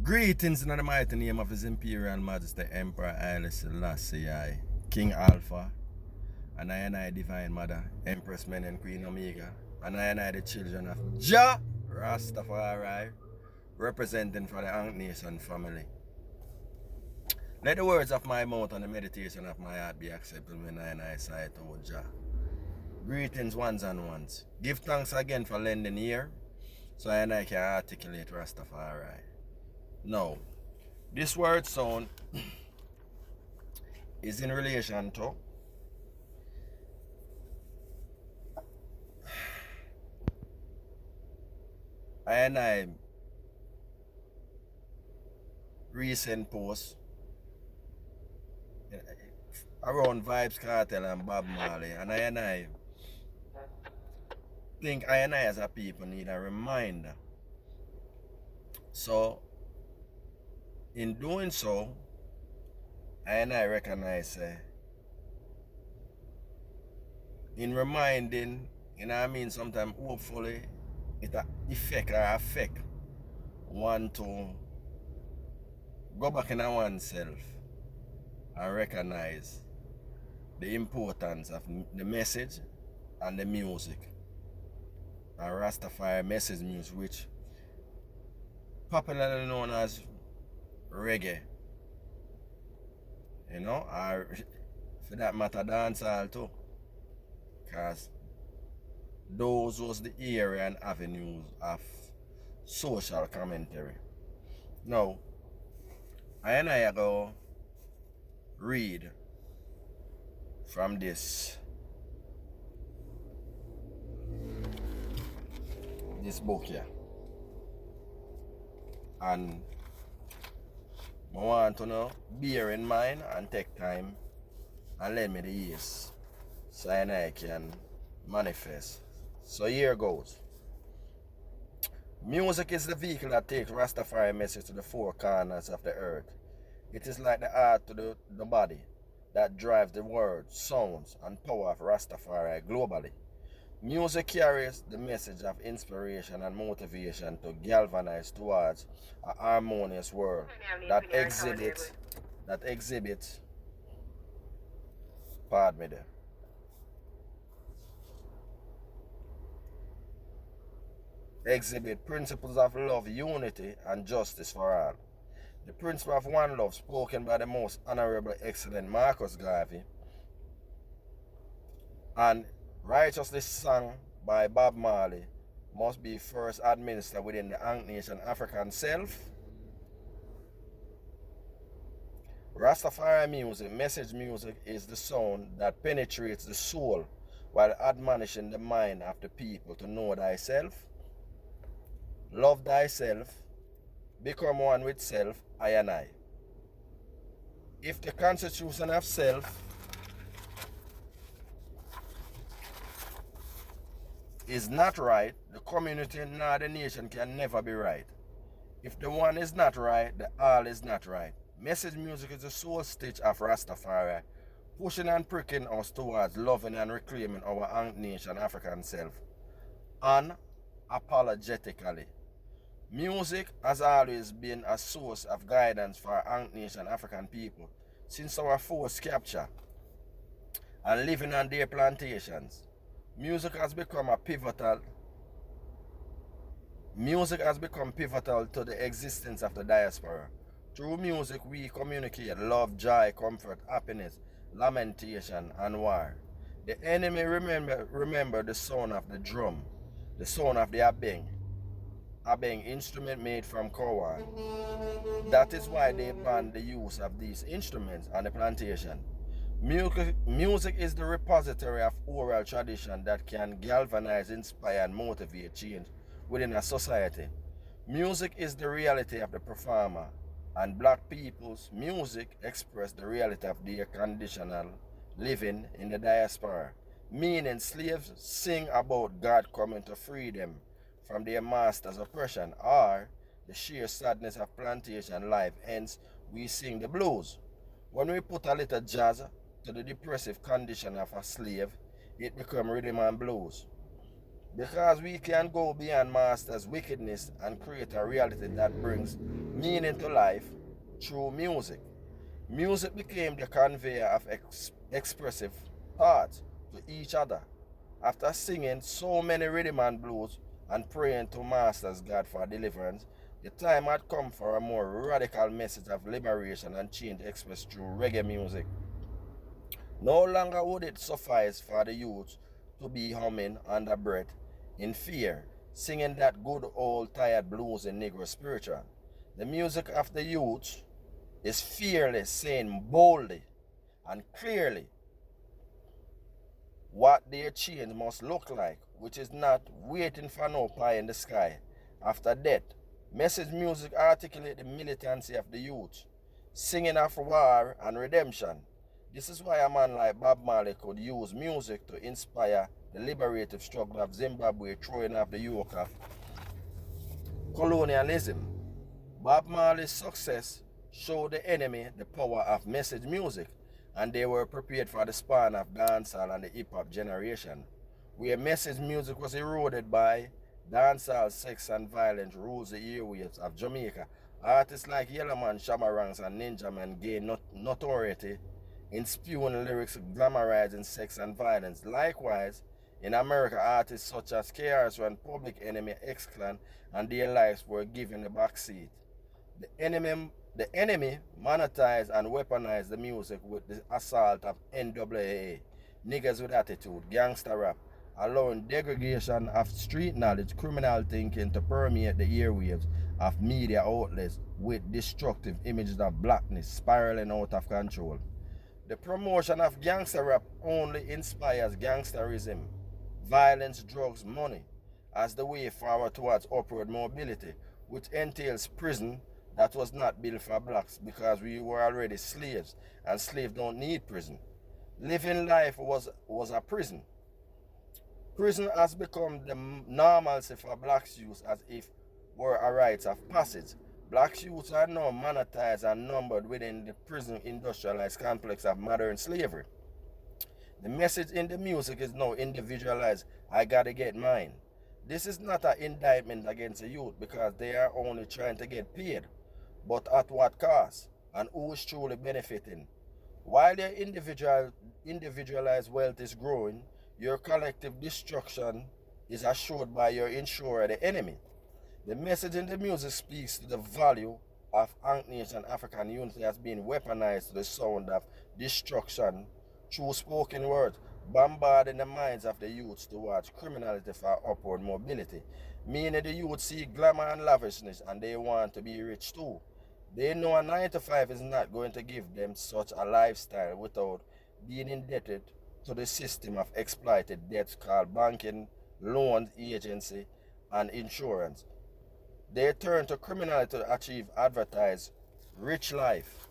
Greetings in the mighty name of His Imperial Majesty Emperor Haile Selassie I, King Alpha, and I Divine Mother, Empress Men and Queen Omega, and I the children of Jah Rastafari, representing for the Ankh Nation family. Let the words of my mouth and the meditation of my heart be accepted when I say to Jah. Greetings ones and ones. Give thanks again for lending ear, so I can articulate Rastafari. Now, this word sound is in relation to I recent post around Vybz Kartel and Bob Marley, and I think I as a people need a reminder. So in doing so, I recognize in reminding, you know what I mean, sometimes hopefully it affect one to go back in oneself and recognize the importance of the message and the music. And Rastafari message music, which popularly known as reggae. You know, or for that matter dancehall too. Because those was the area and avenues of social commentary. Now, I go read from this book here. And I want to know, bear in mind and take time and lend me the ears so I can manifest. So here goes. Music is the vehicle that takes Rastafari message to the four corners of the earth. It is like the heart to the body that drives the words, sounds, and power of Rastafari globally. Music carries the message of inspiration and motivation to galvanize towards a harmonious world that exhibits, pardon me there, exhibit principles of love, unity, and justice for all. The principle of one love, spoken by the most honorable, excellent Marcus Garvey, and righteously sung by Bob Marley, must be first administered within the Ankh Nation African self. Rastafari music, message music, is the sound that penetrates the soul while admonishing the mind of the people to know thyself, love thyself, become one with self, I and I. If the constitution of self is not right, the community nor the nation can never be right. If the one is not right, the all is not right. Message music is the soul stitch of Rastafari, pushing and pricking us towards loving and reclaiming our Ankh Nation African self, unapologetically. Music has always been a source of guidance for our Ankh Nation African people since our forced capture and living on their plantations. Music has become pivotal to the existence of the diaspora. Through music, we communicate love, joy, comfort, happiness, lamentation, and war. The enemy remember the sound of the drum, the sound of the abeng instrument made from corn. That is why they banned the use of these instruments on the plantation. Music is the repository of oral tradition that can galvanize, inspire, and motivate change within a society. Music is the reality of the performer, and black people's music express the reality of their conditional living in the diaspora. Meaning slaves sing about God coming to free them from their master's oppression, or the sheer sadness of plantation life, hence we sing the blues. When we put a little jazz to the depressive condition of a slave, it becomes rhythm and blues. Because we can go beyond master's wickedness and create a reality that brings meaning to life through music. Music became the conveyor of expressive thoughts to each other. After singing so many rhythm and blues and praying to Master's God for deliverance, the time had come for a more radical message of liberation and change expressed through reggae music. No longer would it suffice for the youth to be humming under breath in fear, singing that good old tired blues in Negro spiritual. The music of the youth is fearless, saying boldly and clearly what their change must look like, which is not waiting for no pie in the sky after death. Message music articulate the militancy of the youth, singing of war and redemption. This is why a man like Bob Marley could use music to inspire the liberative struggle of Zimbabwe, throwing off the yoke of colonialism. Bob Marley's success showed the enemy the power of message music, and they were prepared for the span of dancehall and the hip-hop generation, where message music was eroded by dancehall, sex and violence rules the airwaves of Jamaica. Artists like Yellowman, Shamarangs and Ninja Man gained notoriety in spewing lyrics glamorizing sex and violence. Likewise, in America, artists such as KRS-One, Public Enemy, X-Clan, and their lives were given the backseat. The enemy monetized and weaponized the music with the assault of NWA, niggas with attitude, gangster rap, allowing degradation of street knowledge, criminal thinking to permeate the airwaves of media outlets with destructive images of blackness spiraling out of control. The promotion of gangster rap only inspires gangsterism, violence, drugs, money as the way forward towards upward mobility, which entails prison that was not built for blacks because we were already slaves and slaves don't need prison. Living life was a prison. Prison has become the normalcy for blacks youth as if were a rite of passage. Black youths are now monetized and numbered within the prison industrialized complex of modern slavery. The message in the music is now individualized. I gotta get mine. This is not an indictment against the youth because they are only trying to get paid. But at what cost? And who is truly benefiting? While your individualized wealth is growing, your collective destruction is assured by your insurer, the enemy. The message in the music speaks to the value of Nation African unity as being weaponized to the sound of destruction through spoken words, bombarding the minds of the youths towards criminality for upward mobility. Meaning the youth see glamour and lavishness and they want to be rich too. They know a 9 to 5 is not going to give them such a lifestyle without being indebted to the system of exploited debts called banking, loans, agency, and insurance. They turn to criminality to achieve advertised rich life.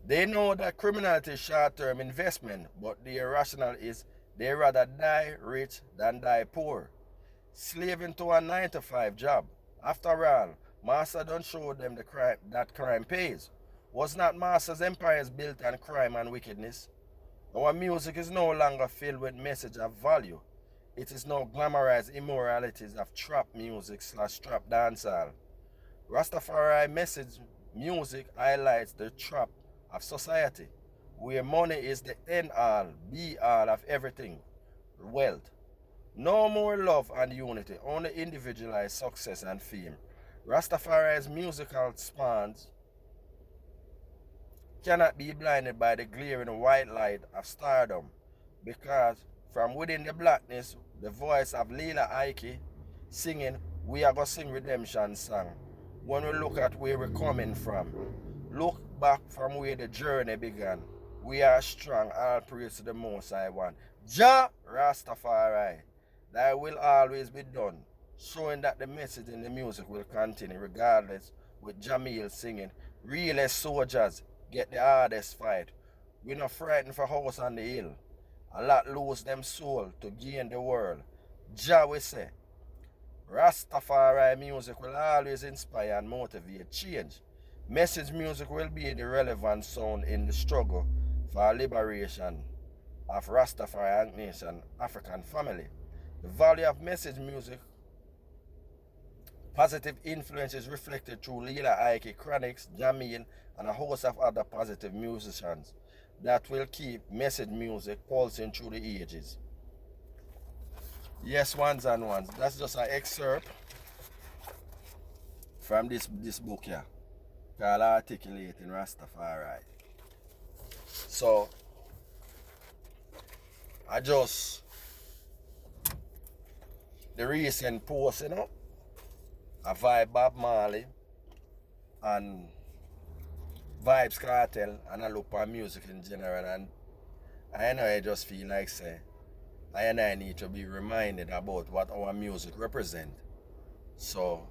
They know that criminality is short-term investment, but the irrational is they rather die rich than die poor, slaving to a 9 to 5 job. After all, Master don't show them that crime pays. Was not Master's empires built on crime and wickedness? Our music is no longer filled with message of value. It is now glamorized immoralities of trap music / trap dancehall. Rastafari message music highlights the trap of society, where money is the end all, be all of everything, wealth. No more love and unity, only individualized success and fame. Rastafari's musical spans cannot be blinded by the glaring white light of stardom, because from within the blackness, the voice of Leela Ike singing, we are going to sing redemption song. When we look at where we're coming from, look back from where the journey began. We are strong, all praise to the Most High One. Jah Rastafari, thy will always be done, showing that the message in the music will continue regardless, with Jamil singing, real as soldiers get the hardest fight. We're not frightened for house on the hill. A lot lose them soul to gain the world. Jah we say, Rastafari music will always inspire and motivate change. Message music will be the relevant sound in the struggle for liberation of Rastafari Nation African family. The value of message music, positive influence is reflected through Lila Ike, Chronixx, Jamil, and a host of other positive musicians that will keep message music pulsing through the ages. Yes, ones and ones. That's just an excerpt from this book here called Articulating Rastafari. So I just the recent post, I vibe Bob Marley and Vybz Kartel, and I look at music in general, and I just feel like say I need to be reminded about what our music represent. So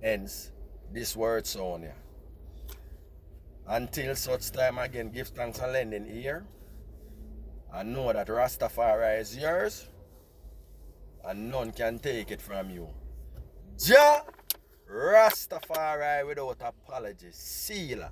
hence this word Sonia. Until such time again, give thanks and lending ear. And know that Rastafari is yours and none can take it from you. Jah Rastafari without apology. Sealer.